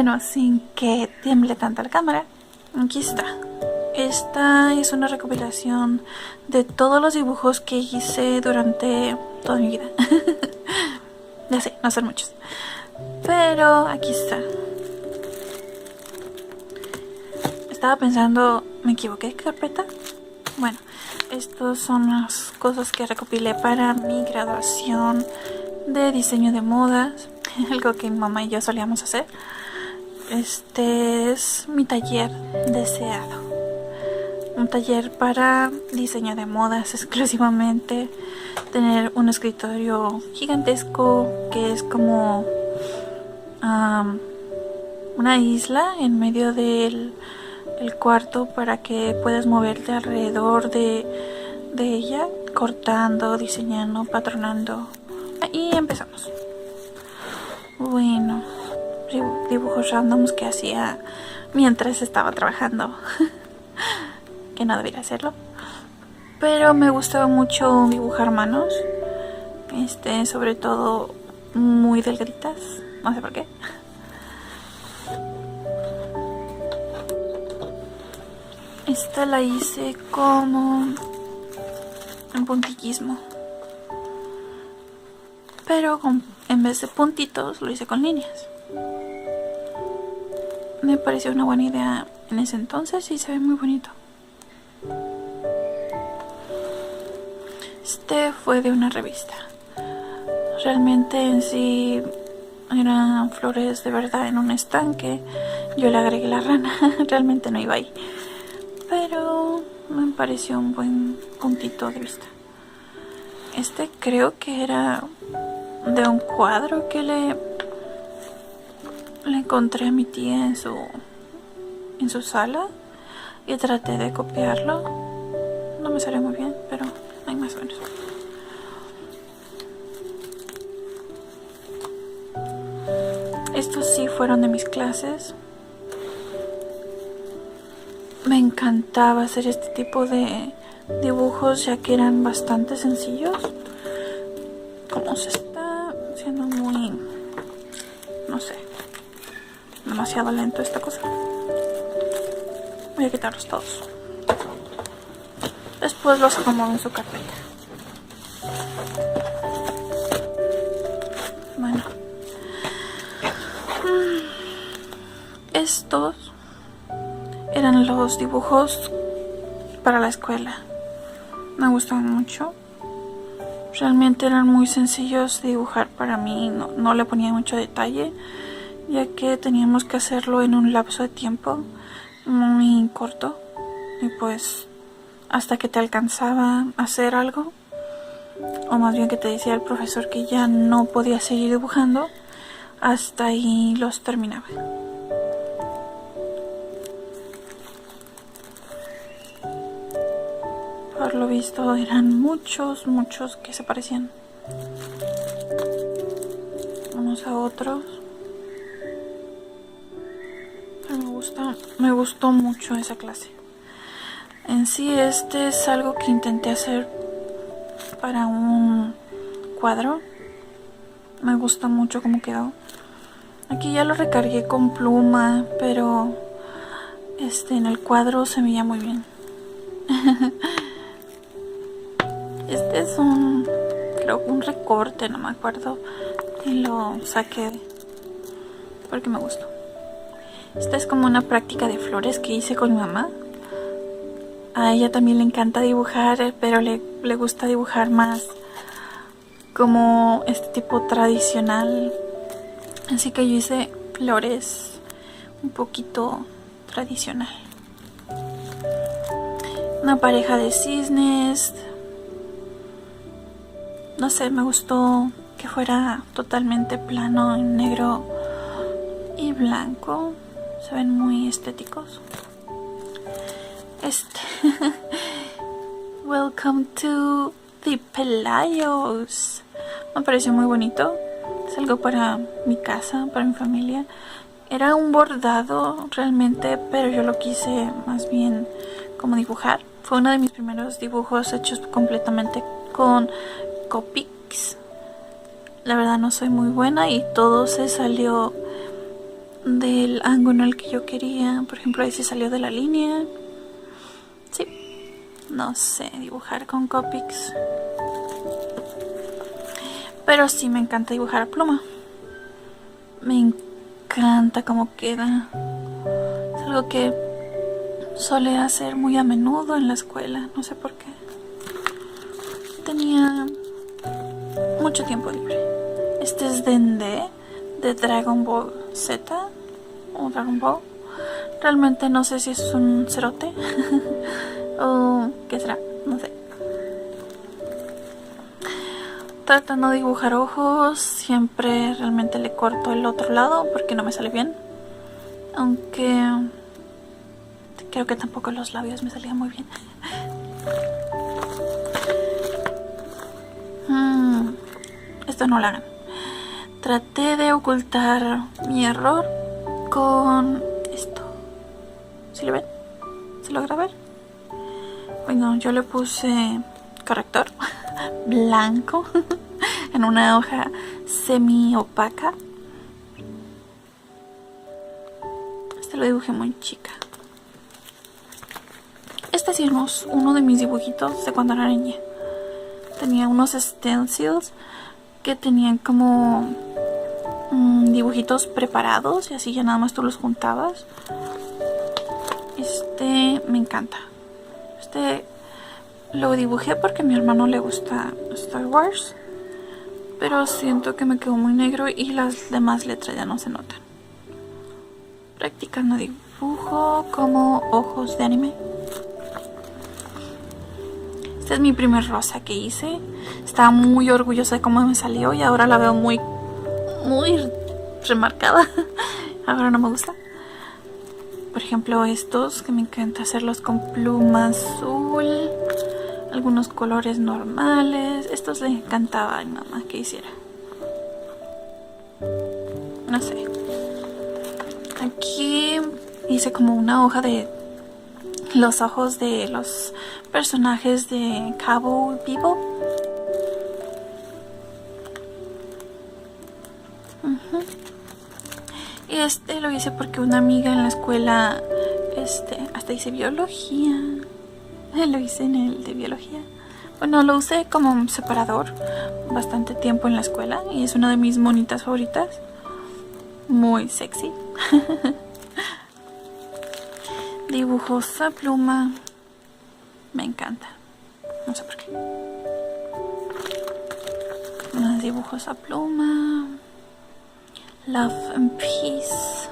Bueno, sin que tiemble tanto la cámara, aquí está. Esta es una recopilación de todos los dibujos que hice durante toda mi vida. Ya sé, no son muchos, pero aquí está. Estaba pensando, ¿me equivoqué de carpeta? Bueno, estas son las cosas que recopilé para mi graduación de diseño de modas, algo que mi mamá y yo solíamos hacer. Este es mi taller deseado, un taller para diseño de modas exclusivamente. Tener un escritorio gigantesco que es como una isla en medio del cuarto para que puedas moverte alrededor de ella, cortando, diseñando, patronando. Y empezamos. Bueno, dibujos randoms que hacía mientras estaba trabajando. Que no debería hacerlo, pero me gustaba mucho dibujar manos, sobre todo muy delgaditas, no sé por qué. Esta la hice como en puntillismo, pero en vez de puntitos lo hice con líneas. Me pareció una buena idea en ese entonces y se ve muy bonito. Este fue de una revista. Realmente en sí eran flores de verdad en un estanque. Yo le agregué la rana, realmente no iba ahí, pero me pareció un buen puntito de vista. Este creo que era de un cuadro que le encontré a mi tía en su sala y traté de copiarlo. No me salió muy bien, pero hay más o menos. Estos sí fueron de mis clases. Me encantaba hacer este tipo de dibujos ya que eran bastante sencillos. Como se está haciendo muy, no sé, demasiado lento esta cosa. Voy a quitarlos todos. Después los acomodo en su carpeta. Bueno, estos eran los dibujos para la escuela. Me gustaban mucho. Realmente eran muy sencillos de dibujar para mí. No le ponía mucho detalle, ya que teníamos que hacerlo en un lapso de tiempo muy corto. Y pues hasta que te alcanzaba a hacer algo, o más bien que te decía el profesor que ya no podía seguir dibujando, hasta ahí los terminaba. Por lo visto eran muchos que se parecían unos a otros. Pero me gustó mucho esa clase. En sí este es algo que intenté hacer para un cuadro. Me gusta mucho cómo quedó. Aquí ya lo recargué con pluma, pero en el cuadro se veía muy bien. Este es creo un recorte, no me acuerdo, y lo saqué porque me gustó. Esta es como una práctica de flores que hice con mi mamá. A ella también le encanta dibujar, pero le gusta dibujar más como este tipo tradicional. Así que yo hice flores un poquito tradicional. Una pareja de cisnes. No sé, me gustó que fuera totalmente plano, en negro y blanco. Se ven muy estéticos. Welcome to the Pelayos. Me pareció muy bonito. Es algo para mi casa, para mi familia. Era un bordado realmente, pero yo lo quise más bien como dibujar. Fue uno de mis primeros dibujos hechos completamente con Copics. La verdad no soy muy buena y todo se salió del ángulo al que yo quería. Por ejemplo, ahí se salió de la línea. Sí, no sé dibujar con Copics, pero sí me encanta dibujar a pluma. Me encanta cómo queda. Es algo que solía hacer muy a menudo en la escuela, no sé por qué. Tenía mucho tiempo libre. Este es Dende de Dragon Ball Z o Dragon Ball. Realmente no sé si es un cerote o qué será, no sé. Tratando de dibujar ojos, siempre realmente le corto el otro lado porque no me sale bien. Aunque creo que tampoco los labios me salían muy bien. Esto no lo hagan. Traté de ocultar mi error con esto. ¿Sí lo ven? ¿Se logra ver? Bueno, yo le puse corrector blanco en una hoja semi opaca. Este lo dibujé muy chica. Este sí es uno de mis dibujitos de cuando era niña. Tenía unos stencils que tenían como dibujitos preparados y así ya nada más tú los juntabas. Este me encanta. Este lo dibujé porque a mi hermano le gusta Star Wars, pero siento que me quedó muy negro y las demás letras ya no se notan. Practicando dibujo como ojos de anime. Este es mi primer rosa que hice. Estaba muy orgullosa de cómo me salió y ahora la veo muy remarcada. Ahora no me gusta. Por ejemplo, estos que me encanta hacerlos con pluma azul, algunos colores normales. Estos le encantaba a mi mamá que hiciera. No sé. Aquí hice como una hoja de los ojos de los personajes de Cowboy Bebop. Y este lo hice porque una amiga en la escuela, hasta hice biología. Lo hice en el de biología. Bueno, lo usé como separador bastante tiempo en la escuela y es una de mis monitas favoritas. Muy sexy. Dibujos a pluma. Me encanta. No sé por qué. Más dibujos a pluma. Love and Peace.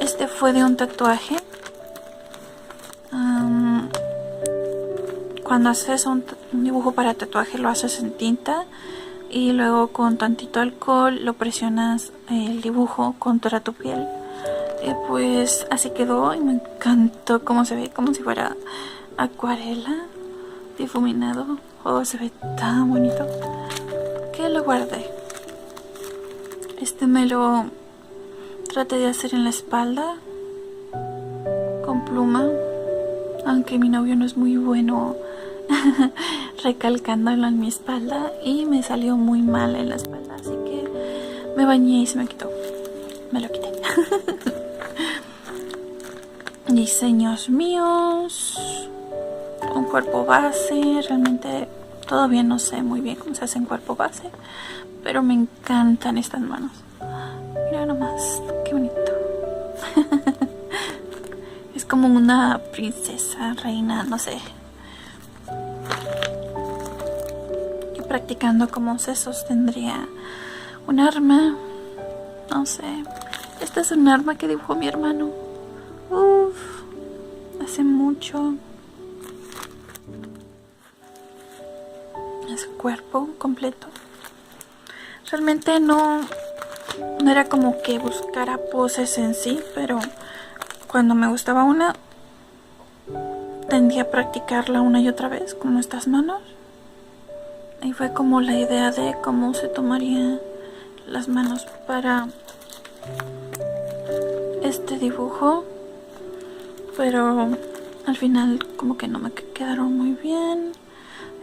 Este fue de un tatuaje. Cuando haces un dibujo para tatuaje lo haces en tinta y luego con tantito alcohol lo presionas el dibujo contra tu piel. Y pues así quedó y me encantó cómo se ve, como si fuera acuarela difuminado. Oh, se ve tan bonito que lo guardé. Este me lo traté de hacer en la espalda con pluma, aunque mi novio no es muy bueno recalcándolo en mi espalda y me salió muy mal en la espalda, así que me bañé y se me quitó. Me lo quité. Diseños míos, un cuerpo base. Realmente todavía no sé muy bien cómo se hace en cuerpo base, pero me encantan estas manos. Mira nomás, qué bonito. Es como una princesa, reina, no sé. Y practicando cómo se sostendría un arma. No sé. Este es un arma que dibujó mi hermano. Hace mucho. Es cuerpo completo. Realmente no era como que buscara poses en sí, pero cuando me gustaba una tendía a practicarla una y otra vez, como estas manos. Y fue como la idea de cómo se tomarían las manos para este dibujo, pero al final como que no me quedaron muy bien.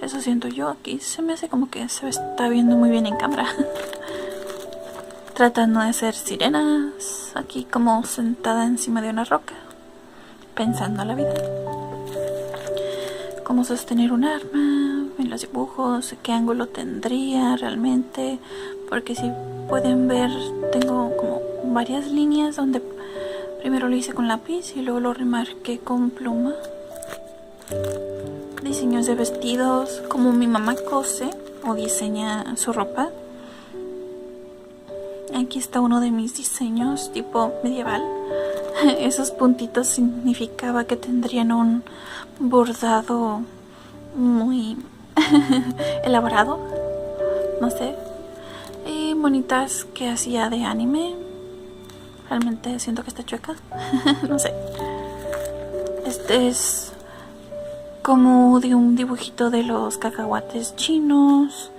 Eso siento yo. Aquí se me hace como que se está viendo muy bien en cámara. Tratando de hacer sirenas. Aquí como sentada encima de una roca. Pensando la vida. Cómo sostener un arma. En los dibujos. Qué ángulo tendría realmente. Porque si pueden ver, tengo como varias líneas donde primero lo hice con lápiz y luego lo remarqué con pluma. Diseños de vestidos, como mi mamá cose o diseña su ropa. Aquí está uno de mis diseños tipo medieval. Esos puntitos significaba que tendrían un bordado muy elaborado, no sé. Y monitas que hacía de anime. Realmente siento que está chueca. No sé. Este es como de un dibujito de los cacahuates chinos.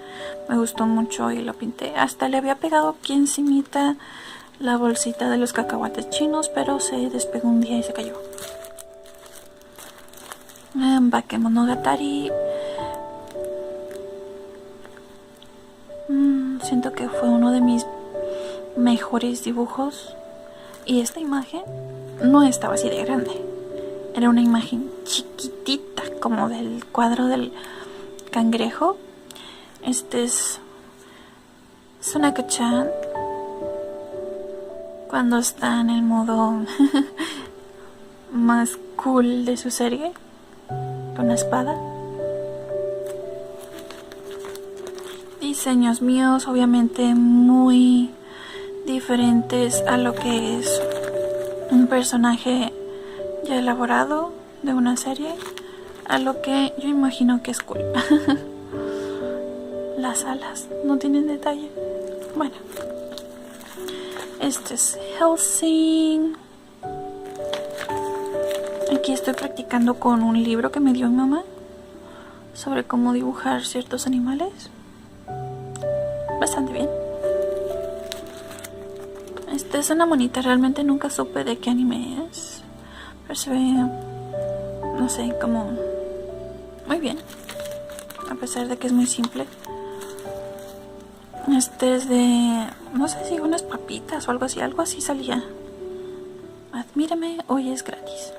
Me gustó mucho y lo pinté. Hasta le había pegado aquí encimita la bolsita de los cacahuates chinos, pero se despegó un día y se cayó. Bakemonogatari. Siento que fue uno de mis mejores dibujos. Y esta imagen no estaba así de grande. Era una imagen chiquitita, como del cuadro del cangrejo. Este es Sonaka-chan cuando está en el modo más cool de su serie, con una espada. Diseños míos, obviamente muy diferentes a lo que es un personaje ya elaborado de una serie, a lo que yo imagino que es cool. Las alas no tienen detalle. Bueno, este es Hellsing. Aquí estoy practicando con un libro que me dio mi mamá sobre cómo dibujar ciertos animales. Bastante bien. Esta es una monita, realmente nunca supe de qué anime es, pero se ve, no sé, como muy bien, a pesar de que es muy simple. Este es de, no sé si unas papitas o algo así salía. Admírame, hoy es gratis.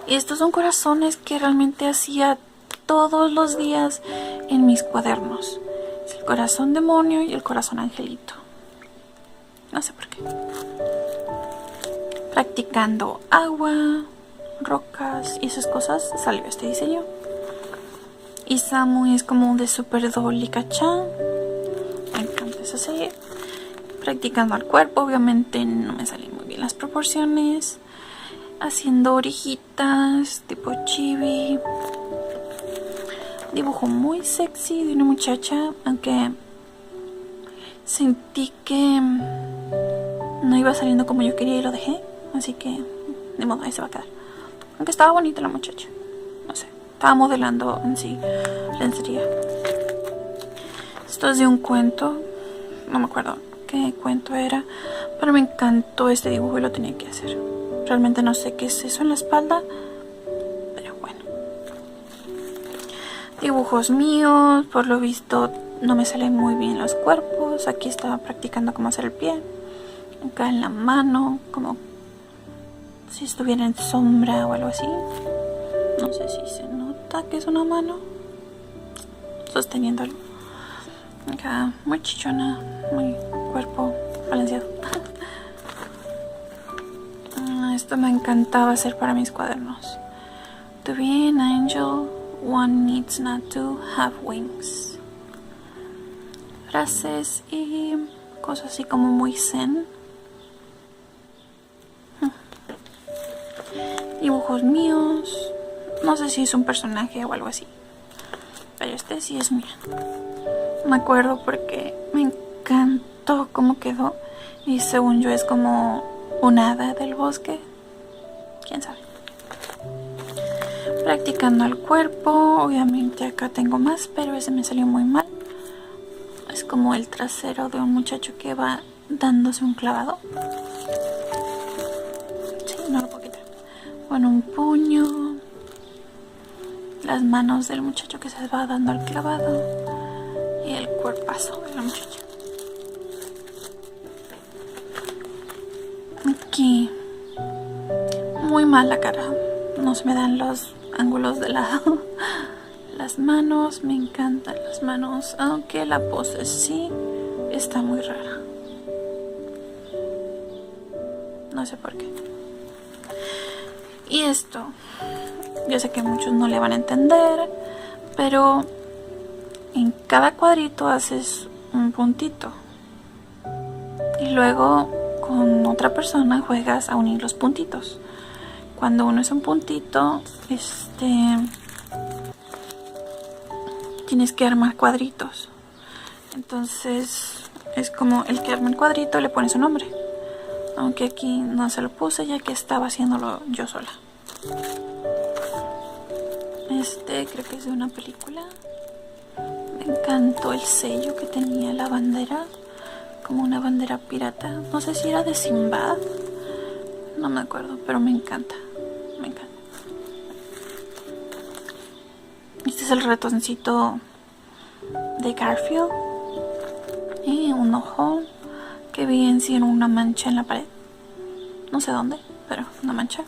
Y estos son corazones que realmente hacía todos los días en mis cuadernos. Es el corazón demonio y el corazón angelito. No sé por qué. Practicando agua, rocas y esas cosas, salió este diseño. Isamu es como de Super Dolly-chan. Me encanta esa serie. Practicando al cuerpo, obviamente no me salen muy bien las proporciones. Haciendo orejitas tipo chibi. Dibujo muy sexy de una muchacha, aunque sentí que no iba saliendo como yo quería y lo dejé, así que de modo ahí se va a quedar. Aunque estaba bonita la muchacha, no sé, estaba modelando en sí lencería. Esto es de un cuento, no me acuerdo qué cuento era, pero me encantó este dibujo y lo tenía que hacer. Realmente no sé qué es eso en la espalda, pero bueno. Dibujos míos, por lo visto no me salen muy bien los cuerpos. Aquí estaba practicando cómo hacer el pie. Acá en la mano, como si estuviera en sombra o algo así. No sé si se nota que es una mano sosteniendo algo. Acá muy chichona, muy cuerpo balanceado. Esto me encantaba hacer para mis cuadernos. To be an angel, one needs not to have wings. Frases y cosas así como muy zen. Dibujos míos. No sé si es un personaje o algo así, pero este sí es mío. Me acuerdo porque me encantó cómo quedó. Y según yo es como un hada del bosque. ¿Quién sabe? Practicando el cuerpo. Obviamente acá tengo más, pero ese me salió muy mal. Es como el trasero de un muchacho que va dándose un clavado. Sí, no lo puedo quitar. Bueno, un puño. las manos del muchacho que se va dando el clavado y el cuerpazo de la muchacha. Aquí muy mal la cara, no se me dan los ángulos de lado. Las manos, me encantan las manos, aunque la pose sí está muy rara. No sé por qué. Y esto, yo sé que muchos no le van a entender, pero en cada cuadrito haces un puntito. Y luego con otra persona juegas a unir los puntitos. Cuando uno es un puntito, tienes que armar cuadritos. Entonces es como el que arma el cuadrito le pone su nombre. Aunque aquí no se lo puse ya que estaba haciéndolo yo sola. Creo que es de una película. Me encantó el sello que tenía la bandera. Como una bandera pirata. No sé si era de Sinbad. No me acuerdo, pero me encanta. Me encanta. Este es el ratoncito de Garfield. Y un ojo que vi en sí en una mancha en la pared. No sé dónde, pero una mancha.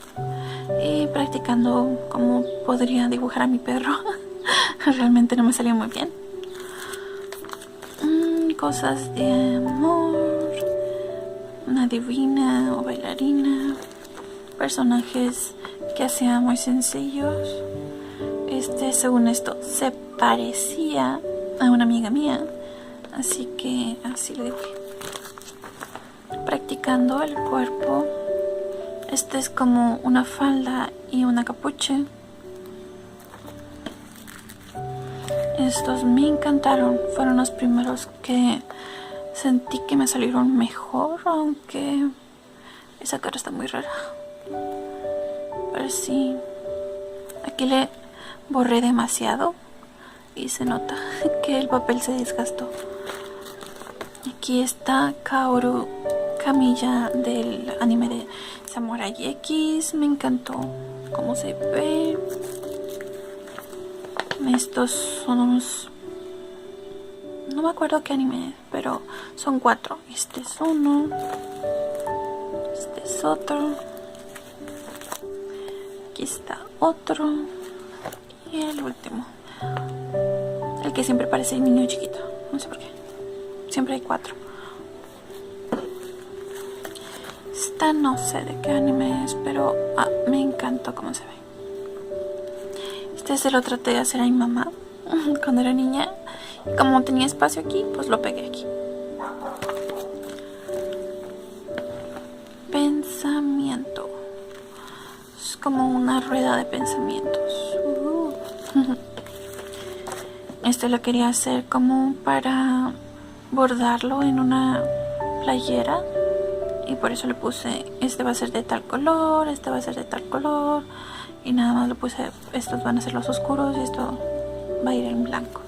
Y practicando cómo podría dibujar a mi perro. Realmente no me salió muy bien. Cosas de amor. Una divina o bailarina. Personajes que hacía muy sencillos. Según esto, se parecía a una amiga mía. Así que así lo dibujé. Practicando el cuerpo. Este es como una falda y una capucha. Estos me encantaron. Fueron los primeros que sentí que me salieron mejor. Aunque esa cara está muy rara. Pero sí. Aquí le borré demasiado. Y se nota que el papel se desgastó. Aquí está Kaoru Kamiya del anime de Samurai X. Me encantó cómo se ve. Estos son unos... No me acuerdo qué anime es, pero son 4. Este es uno. Este es otro. Aquí está otro. Y el último. El que siempre parece el niño chiquito. No sé por qué. Siempre hay 4. Esta no sé de qué anime es, pero me encantó cómo se ve. Se lo traté de hacer a mi mamá cuando era niña. Y como tenía espacio aquí, pues lo pegué aquí. Pensamiento. Es como una rueda de pensamientos. Este lo quería hacer como para bordarlo en una playera. Y por eso le puse, este va a ser de tal color, este va a ser de tal color. Y nada más le puse, estos van a ser los oscuros y esto va a ir en blanco.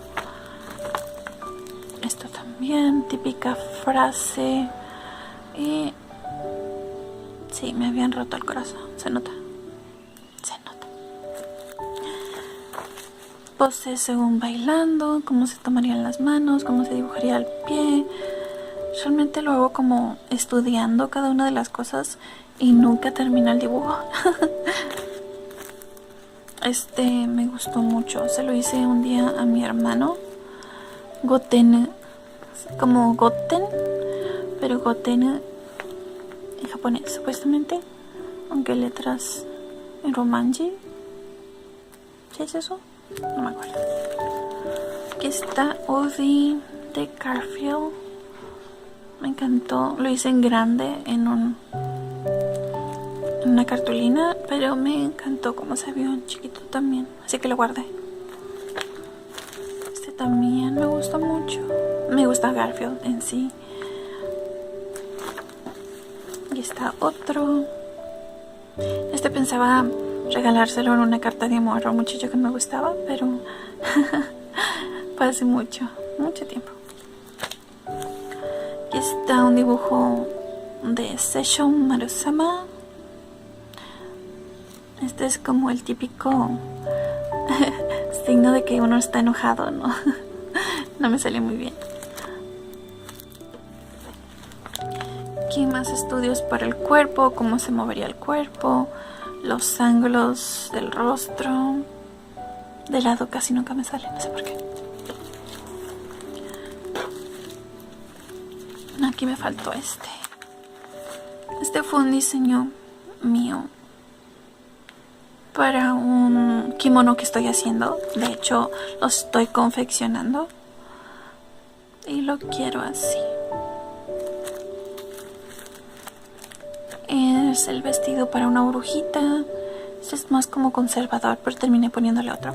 Esto también, típica frase. Y sí, me habían roto el corazón, se nota. Se nota. Pose según bailando, cómo se tomarían las manos, cómo se dibujaría el pie. Realmente lo hago como estudiando cada una de las cosas y nunca termino el dibujo. Me gustó mucho. Se lo hice un día a mi hermano. Goten, como Goten, pero Goten en japonés supuestamente, aunque letras en romanji. ¿Sí es eso? No me acuerdo. Aquí está Odi de Garfield. Me encantó. Lo hice en grande en una cartulina, pero me encantó cómo se vio en chiquito también, así que lo guardé. Este también me gusta mucho. Me gusta Garfield en sí. Y está otro. Pensaba regalárselo en una carta de amor a un muchacho que me gustaba, pero fue hace mucho tiempo. Aquí está un dibujo de Sesshoun Marusama. Este es como el típico signo de que uno está enojado, ¿no? No me salió muy bien. Aquí más estudios para el cuerpo, cómo se movería el cuerpo, los ángulos del rostro. De lado casi nunca me sale, no sé por qué. Aquí me faltó este. Este fue un diseño mío para un kimono que estoy haciendo. De hecho, lo estoy confeccionando y lo quiero así. Es el vestido para una brujita. Este es más como conservador, pero terminé poniéndole otro.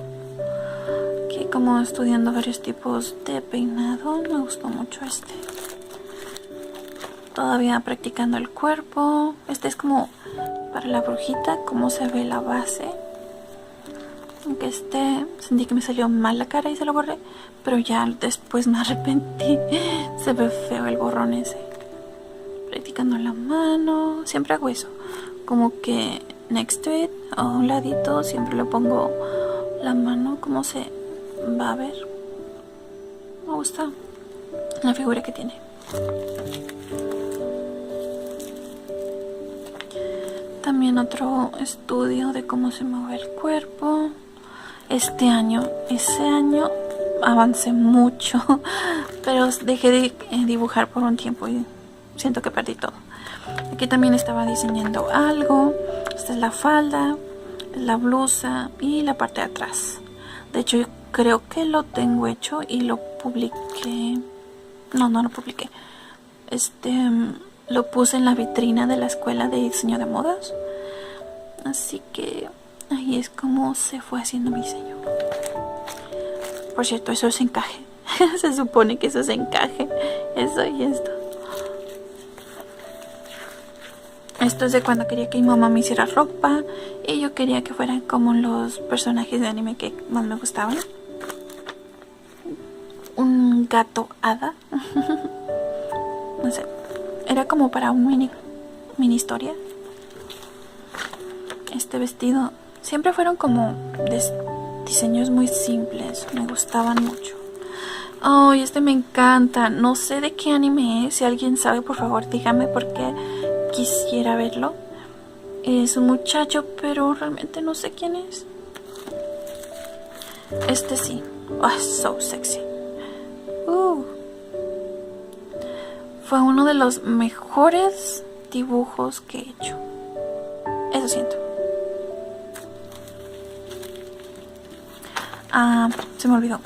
Aquí como estudiando varios tipos de peinado. Me gustó mucho este. Todavía practicando el cuerpo. Este es como para la brujita, cómo se ve la base. Aunque sentí que me salió mal la cara y se lo borré, pero ya después me arrepentí. Se ve feo el borrón ese. Practicando la mano. Siempre hago eso, como que next to it, a un ladito, siempre le pongo la mano, como se va a ver. Me gusta la figura que tiene. También otro estudio de cómo se mueve el cuerpo. Ese año avancé mucho, pero dejé de dibujar por un tiempo y siento que perdí todo. Aquí también estaba diseñando algo. Esta es la falda, la blusa y la parte de atrás. De hecho, yo creo que lo tengo hecho y lo publiqué. No lo publiqué. Lo puse en la vitrina de la escuela de diseño de modas. Así que ahí es como se fue haciendo mi diseño. Por cierto, eso es encaje. Se supone que eso es encaje. Eso y esto. Esto es de cuando quería que mi mamá me hiciera ropa. Y yo quería que fueran como los personajes de anime que más me gustaban. Un gato hada. No sé. Era como para un mini historia. Este vestido siempre fueron como diseños muy simples. Me gustaban mucho. Oh, y este me encanta. No sé de qué anime es. Si alguien sabe, por favor, dígame, porque quisiera verlo. Es un muchacho, pero realmente no sé quién es. Este sí. Oh, so sexy. Fue uno de los mejores dibujos que he hecho. Eso siento. Se me olvidó.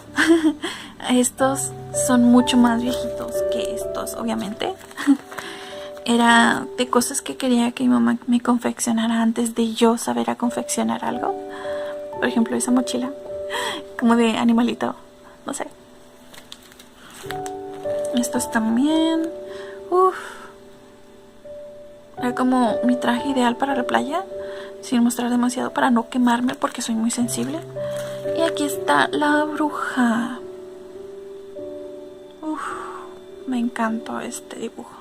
Estos son mucho más viejitos que estos, obviamente. Era de cosas que quería que mi mamá me confeccionara antes de yo saber a confeccionar algo. Por ejemplo, esa mochila. Como de animalito. No sé. Estos también. Era como mi traje ideal para la playa, sin mostrar demasiado para no quemarme porque soy muy sensible. Y aquí está la bruja. Me encantó este dibujo.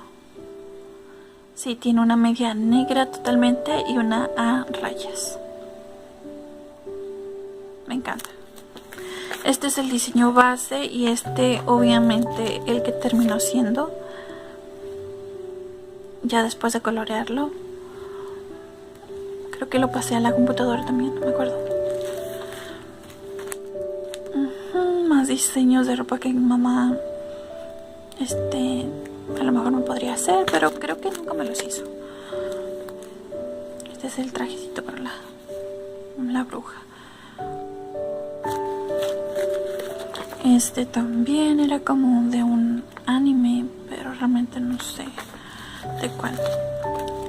Sí, tiene una media negra totalmente y una a rayas. Me encanta. Este es el diseño base y obviamente el que terminó siendo ya después de colorearlo. Creo que lo pasé a la computadora también, no me acuerdo. Más diseños de ropa que mi mamá a lo mejor me podría hacer, pero creo que nunca me los hizo. Este es el trajecito para la bruja. Este también era como de un anime, pero realmente no sé de cuál.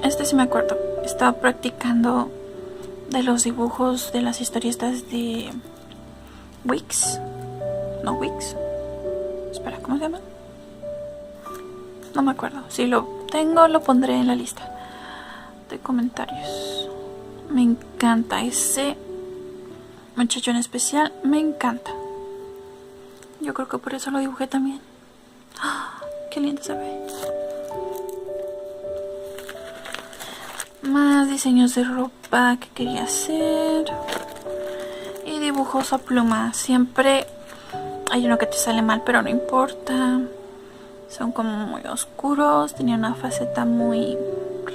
Este sí me acuerdo. Estaba practicando de los dibujos de las historietas de Wix. No, Wix. Espera, ¿cómo se llama? No me acuerdo. Si lo tengo, lo pondré en la lista de comentarios. Me encanta ese muchacho en especial. Me encanta. Yo creo que por eso lo dibujé también. ¡Oh, qué lindo se ve! Más diseños de ropa que quería hacer. Y dibujos a pluma. Siempre hay uno que te sale mal, pero no importa. Son como muy oscuros. Tenía una faceta muy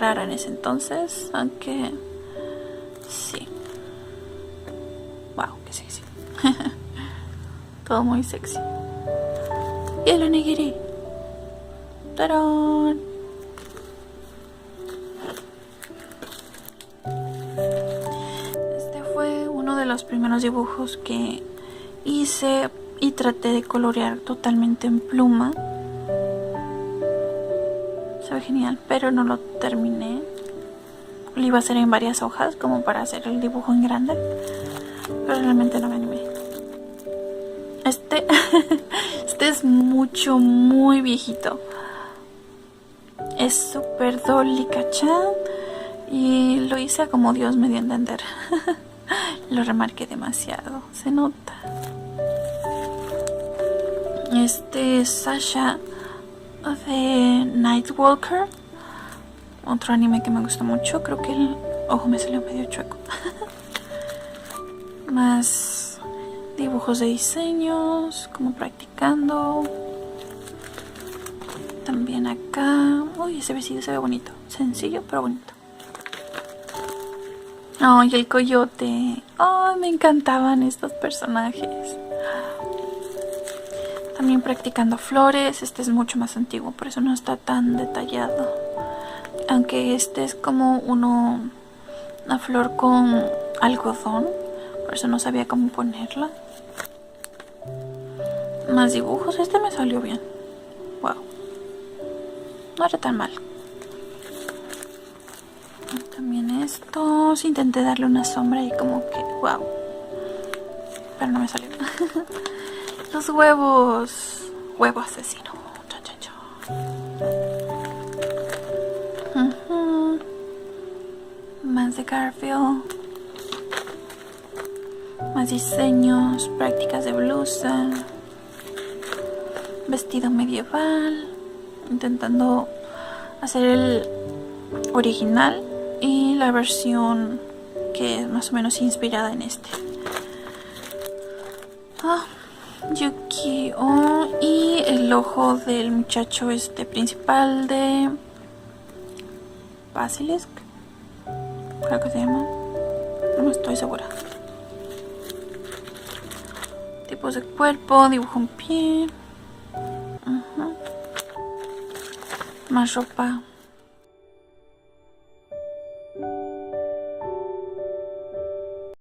rara en ese entonces, aunque sí. Wow, qué sexy. Todo muy sexy. Y el onigiri. ¡Tarán! Este fue uno de los primeros dibujos que hice y traté de colorear totalmente en pluma. Se ve genial, pero no lo terminé. Lo iba a hacer en varias hojas como para hacer el dibujo en grande, pero realmente no me animé. Este es muy viejito. Es súper Dolly-chan y lo hice como Dios me dio a entender. Lo remarqué demasiado, se nota. Este es Sasha de Nightwalker, otro anime que me gusta mucho. Creo que el ojo me salió medio chueco. Más dibujos de diseños, como practicando. También acá. Uy, ese vestido se ve bonito. Sencillo, pero bonito. Ay, el coyote. Ay, me encantaban estos personajes. También practicando flores. Este es mucho más antiguo, por eso no está tan detallado. Aunque este es como una flor con algodón, por eso no sabía cómo ponerla. Más dibujos. Este me salió bien. Wow. No era tan mal. También estos. Intenté darle una sombra y como que wow. Pero no me salió. Los huevos. Huevo asesino. Chan, chan, chan. Más de Garfield. Más diseños. Prácticas de blusa. Vestido medieval. Intentando hacer el original y la versión que es más o menos inspirada en este. Yukio y el ojo del muchacho principal de Basilisk, creo que se llama, no estoy segura. Tipos de cuerpo, dibujo en pie. Más ropa